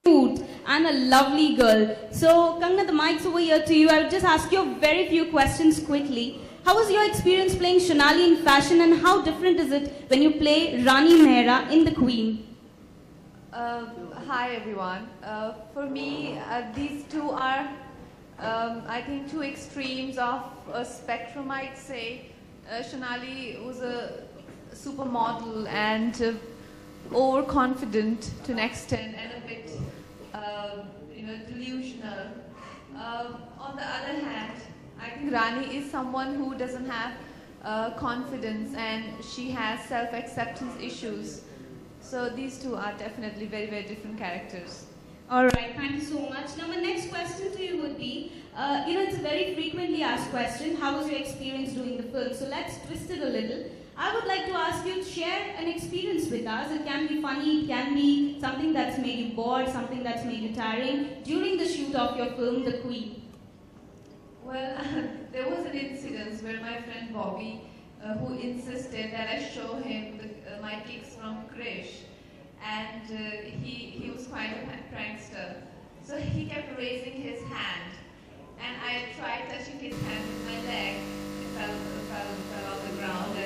cute and a lovely girl. So, Kangna, the mic's over here to you. I will just ask you a very few questions quickly. How was your experience playing Shonali in fashion, and how different is it when you play Rani Mehra in The Queen? Hi everyone. For me, these two are, I think, two extremes of a spectrum, I'd say. Shonali was a supermodel and overconfident to an extent, and a bit, delusional. On the other hand, I think Rani is someone who doesn't have confidence, and she has self-acceptance issues. So these two are definitely very, very different characters. All right, thank you so much. Now, my next question to you would be, it's a very frequently asked question. How was your experience doing the film? So let's twist it a little. I would like to ask you to share an experience with us. It can be funny, it can be something that's made you bored, something that's made you tiring during the shoot of your film, The Queen. Well, there was an incident where my friend Bobby, who insisted that I show him my pics from Krish, and he was quite a prankster. So he kept raising his hand, and I tried touching his hand with my leg. It fell on the ground, and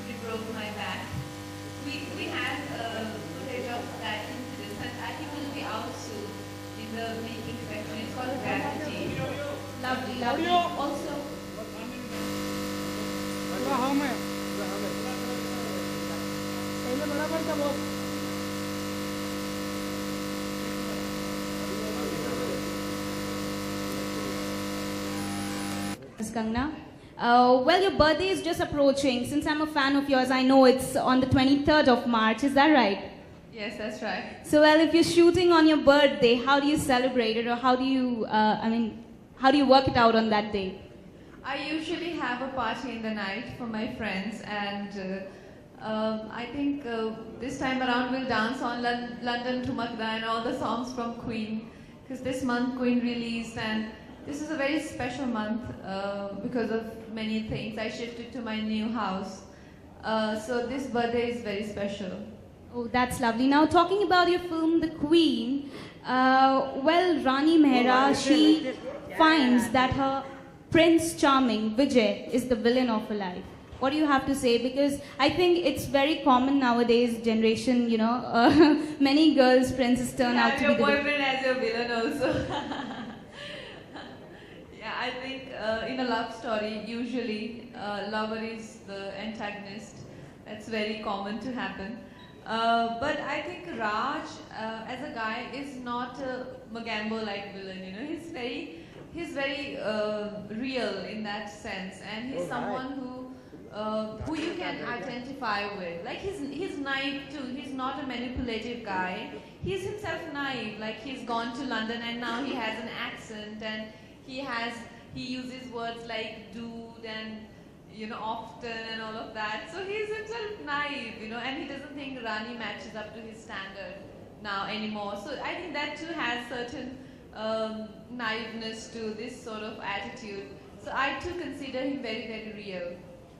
it broke my back. We had footage of that incident, and I think it will be out soon in the making section. It's called Gravity. Lovely, lovely. Also, Ms. Kangna. Well, your birthday is just approaching. Since I'm a fan of yours, I know it's on the 23rd of March. Is that right? Yes, that's right. So, well, if you're shooting on your birthday, how do you celebrate it, or how do you, how do you work it out on that day? I usually have a party in the night for my friends, and I think this time around we'll dance on London Thumakda and all the songs from Queen, because this month Queen released, and this is a very special month because of many things. I shifted to my new house, so this birthday is very special. Oh, that's lovely. Now, talking about your film, The Queen, well, Rani Mehra, she finds that her Prince Charming, Vijay, is the villain of her life. What do you have to say? Because I think it's very common nowadays, generation, many girls' princes turn out to be the your boyfriend as your villain also. Yeah, I think in a love story, usually lover is the antagonist. That's very common to happen. But I think Raj, as a guy, is not a Magambo-like villain. He's very real in that sense, and he's someone who you can identify with. Like he's naive too. He's not a manipulative guy. He's himself naive. Like he's gone to London and now he has an accent, and he uses words like dude and often and all of that. So he's himself naive, and he doesn't think Rani matches up to his standard now anymore. So I think that too has certain naiveness to this sort of attitude. So I too consider him very, very real.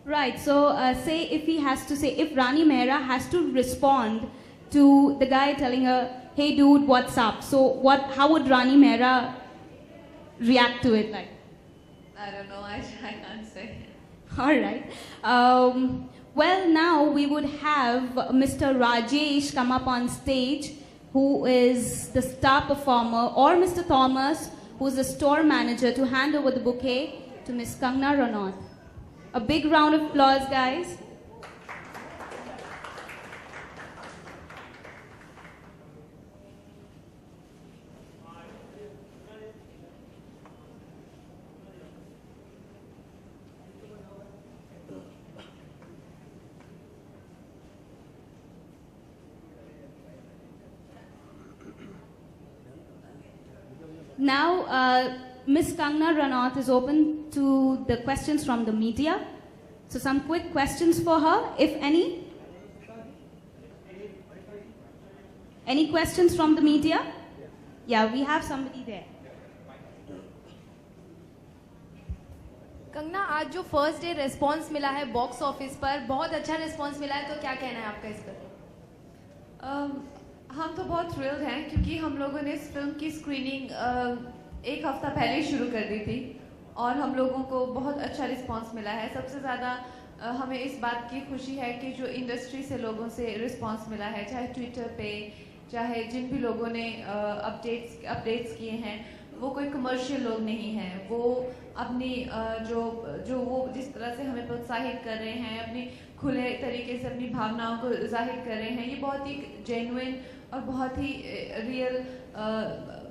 Right. So if Rani Mehra has to respond to the guy telling her, "Hey, dude, what's up?" So how would Rani Mehra react to it? Like, I don't know. I can't say. All right. Well, now we would have Mr. Rajesh come up on stage, who is the star performer, or Mr. Thomas, who is the store manager, to hand over the bouquet to Miss Kangna Ranaut. A big round of applause, guys. Now, Ms. Kangna Ranaut is open to the questions from the media. So some quick questions for her, if any. Any questions from the media? Yeah, we have somebody there. Kangana, आज जो first day response मिला है box office पर, बहुत अच्छा response मिला है, तो क्या कहना है आपका इस पर? हम तो बहुत थ्रिल्ड हैं क्योंकि हम लोगों ने इस फिल्म की स्क्रीनिंग एक हफ्ता पहले ही शुरू कर दी थी और हम लोगों को बहुत अच्छा रिस्पांस मिला है। सबसे ज़्यादा हमें इस बात की खुशी है कि जो इंडस्ट्री से लोगों से रिस्पांस मिला है, चाहे ट्विटर पे, चाहे जिन भी लोगों ने अपडेट्स किए हैं, वो कोई कमर्शियल लोग नहीं हैं। वो अपनी जो वो जिस तरह से हमें प्रोत्साहित कर रहे हैं, अपनी खुले तरीके से अपनी भावनाओं को जाहिर कर रहे हैं, ये बहुत ही जेन्युइन और बहुत ही रियल।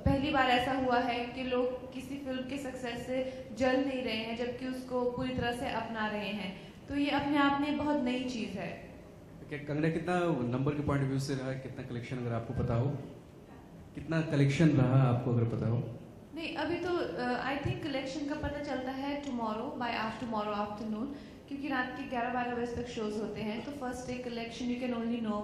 पहली बार ऐसा हुआ है कि लोग किसी फिल्म के सक्सेस से जल नहीं रहे हैं जबकि उसको पूरी तरह से अपना रहे हैं, तो ये अपने आप में बहुत नई चीज़ है। कंगना, कितना नंबर के पॉइंट ऑफ व्यू से रहा, कितना कलेक्शन अगर आपको पता हो, कितना कलेक्शन रहा आपको अगर पता हो? नहीं, अभी तो आई थिंक कलेक्शन का पता चलता है टुमारो टुमारो आफ्टरनून, क्योंकि रात के 11-12 बजे तक शोज होते हैं, तो first day collection you can only know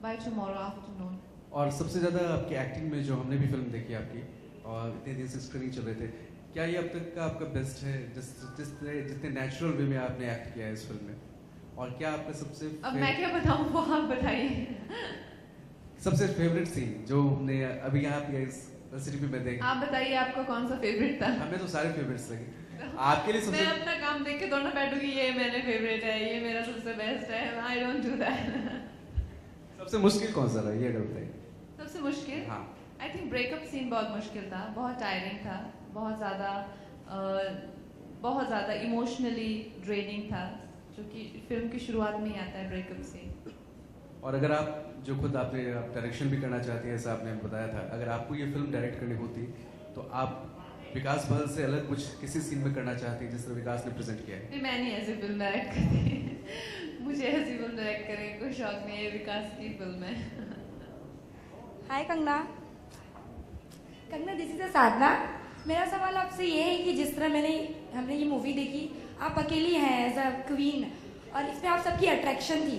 by tomorrow afternoon. और सबसे ज़्यादा आपकी एक्टिंग में, जो हमने भी फिल्म देखी आपकी और इतने दिन से स्क्रीनिंग चल रहे थे, क्या ये अब तक का आपका बेस्ट है जितने नेचुरल वे में आपने एक्ट किया है इस फिल्म में? और क्या आपका सबसे अब मैं क्या बताऊँ, वो आप बताइए। सबसे फेवरेट सीन जो हमने अभी यहाँ पे इस रेसिपी में देखा? आप बताइए आपका कौन सा फेवरेट था? हमें तो सारे फेवरेट्स लगे। आपके लिए सबसे, मैं अपना काम देख के दोनों बैठूंगी, ये मेरे फेवरेट है, ये मेरा सबसे बेस्ट है। I don't do that. सबसे मुश्किल कौन सा रहा, ये अगर बताइए। सबसे मुश्किल, हाँ, आई थिंक ब्रेकअप सीन बहुत मुश्किल था, बहुत टायरिंग था, बहुत ज़्यादा इमोशनली ड्रेनिंग था, जो कि फिल्म की शुरुआत में ही आता है ब्रेकअप सीन। और अगर आप जो खुद आपने डायरेक्शन भी करना चाहती हैं, ऐसा आपने बताया था, अगर आपको ये फिल्म डायरेक्ट करनी होती तो आप विकास बहल से अलग कुछ किसी सीन में करना चाहती जिस तरह विकास ने प्रेजेंट किया है? नहीं, मैं नहीं ऐसी फिल्म डायरेक्ट करती। मुझे ऐसी फिल्म डायरेक्ट करने का कोई शौक नहीं है, विकास की फिल्म है। हाय कंगना, दिस इज अ साधना। मेरा सवाल आपसे ये है कि जिस तरह हमने ये मूवी देखी, आप अकेली हैं एज अ क्वीन और इसमें आप सबकी अट्रैक्शन थी,